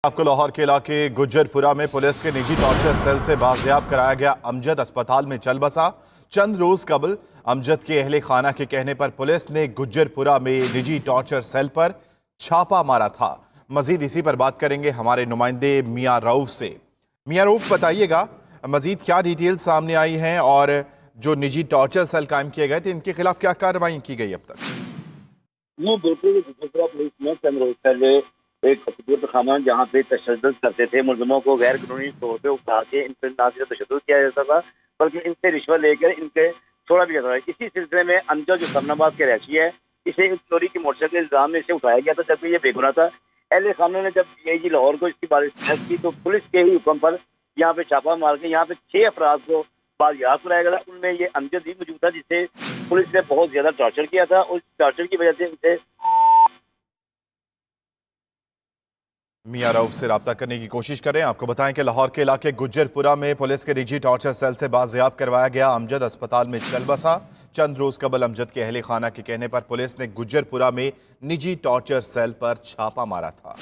आपको लाहौर के इलाके गुज्जरपुरा में पुलिस के निजी टॉर्चर सेल से बाजियाब कराया गया अमजद अस्पताल में चल बसा। चंद रोज कबल अमजद के अहले खाना के कहने पर पुलिस ने गुज्जरपुरा में निजी टॉर्चर सेल पर छापा मारा था। मजीद इसी पर बात करेंगे हमारे नुमाइंदे मियां रऊफ से। मियां रऊफ, बताइएगा मजीद क्या डिटेल सामने आई हैं और जो निजी टॉर्चर सेल कायम किए गए थे इनके खिलाफ क्या कार्रवाई की गई अब तक? ये बिल्कुल गुजरात पुलिस ने चंद रोज पहले एक खाना जहाँ पे तशद्दुद करते थे, मुलजमों को गैर कानूनी तौर पे उठा के इन पर ना सिर्फ तशद्दुद किया जाता था बल्कि इनसे रिश्वत लेकर इनके छोड़ा भी जाता था। इसी सिलसिले में अमजद जो समनाबाद के रहशी है, इसे चोरी की मोटरसाइकिल के इल्जाम में इसे उठाया गया था, जबकि ये बेगुनाह था। अहले खाना ने जब डीआईजी लाहौर को इसकी बारिश की तो पुलिस के ही हुक्म पर यहाँ पे छापा मार के यहाँ पे 6 अफराद को बाजियाब कराया गया। उनमें ये अमजद भी मौजूद था, जिसे पुलिस ने बहुत ज्यादा टॉर्चर किया था। उस टॉर्चर की वजह से इसे मियां रऊफ से रब्ता करने की कोशिश करें। आपको बताएं कि लाहौर के इलाके गुज्जरपुरा में पुलिस के निजी टॉर्चर सेल से बाजियाब करवाया गया अमजद अस्पताल में चल बसा। चंद रोज कबल अमजद के अहले खाना के कहने पर पुलिस ने गुज्जरपुरा में निजी टॉर्चर सेल पर छापा मारा था।